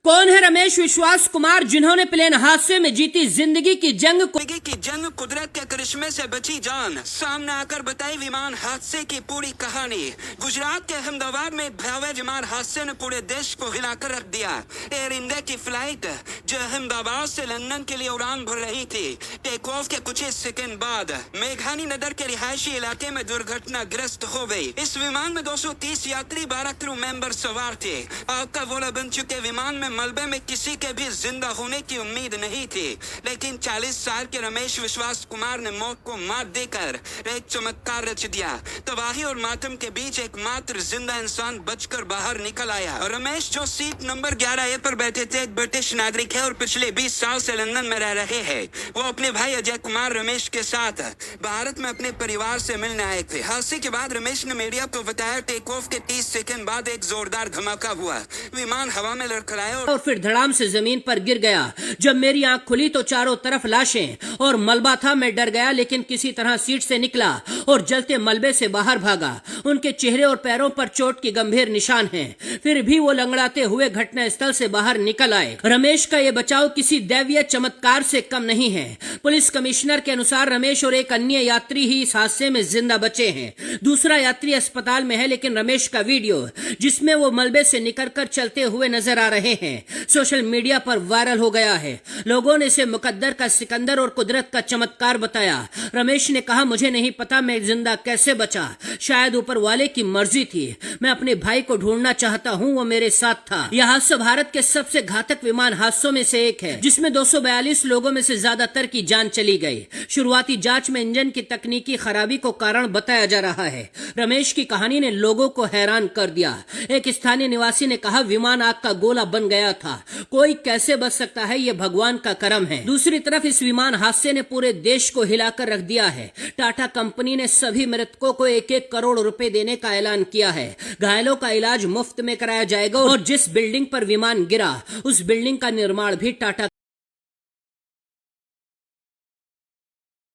कौन है रमेश विश्वास कुमार जिन्होंने प्लेन हादसे में जीती जिंदगी की जंग कुदरत के करिश्मे से बची जान, सामने आकर बताई विमान हादसे की पूरी कहानी। गुजरात के अहमदाबाद में भयावह विमान हादसे ने पूरे देश को हिलाकर रख दिया। एयर इंडिया की फ्लाइट जो अहमदाबाद से लंदन के लिए उड़ान भर रही थी, टेक ऑफ के कुछ ही सेकंड बाद मेघानी नगर के रिहायशी इलाके में दुर्घटनाग्रस्त हो गई। इस विमान में 230 यात्री 12 क्रू मेंबर सवार थे। आग का गोला बन चुके विमान में मलबे में किसी के भी जिंदा होने की उम्मीद नहीं थी, लेकिन 40 साल के रमेश विश्वास कुमार ने मौत को मात देकर एक चमत्कार रच दिया। तबाही और मातम के बीच एकमात्र जिंदा इंसान बचकर बाहर निकल आया। रमेश जो सीट नंबर 11A पर बैठे थे, एक ब्रिटिश नागरिक है और पिछले 20 साल से लंदन में रह रहे हैं। वो अपने भाई अजय कुमार रमेश के साथ भारत में अपने परिवार से मिलने आए थे। हादसे के बाद रमेश ने मीडिया को बताया, टेक ऑफ के 30 सेकंड बाद एक जोरदार धमाका हुआ, विमान हवा में लड़खड़ाया और फिर धड़ाम से जमीन पर गिर गया। जब मेरी आंख खुली तो चारों तरफ लाशें और मलबा था। मैं डर गया, लेकिन किसी तरह सीट से निकला और जलते मलबे से बाहर भागा। उनके चेहरे और पैरों पर चोट की गंभीर निशान हैं, फिर भी वो लंगड़ाते हुए घटनास्थल से बाहर निकल आए। रमेश का ये बचाव किसी दैवीय चमत्कार से कम नहीं है। पुलिस कमिश्नर के अनुसार रमेश और एक अन्य यात्री ही इस हादसे में जिंदा बचे हैं। दूसरा यात्री अस्पताल में है, लेकिन रमेश का वीडियो जिसमें वो मलबे से निकलकर चलते हुए नजर आ रहे हैं सोशल मीडिया पर वायरल हो गया है। लोगों ने इसे मुकद्दर का सिकंदर और कुदरत का चमत्कार बताया। रमेश ने कहा, मुझे नहीं पता मैं जिंदा कैसे बचा, शायद ऊपर वाले की मर्जी थी। मैं अपने भाई को ढूंढना चाहता हूं, वो मेरे साथ था। यह हादसा भारत के सबसे घातक विमान हादसों में से एक है, जिसमें 242 लोगों में से ज्यादातर की जान चली गई। शुरुआती जांच में इंजन की तकनीकी खराबी को कारण बताया जा रहा है। रमेश की कहानी ने लोगों को हैरान कर दिया। एक स्थानीय निवासी ने कहा, विमान आग का गोला बन गया था, कोई कैसे बच सकता है, ये भगवान का करम है। दूसरी तरफ इस विमान हादसे ने पूरे देश को हिलाकर रख दिया है। टाटा कंपनी ने सभी मृतकों को 1-1 करोड़ रुपए देने का ऐलान किया है। घायलों का इलाज मुफ्त में कराया जाएगा और जिस बिल्डिंग पर विमान गिरा उस बिल्डिंग का निर्माण भी टाटा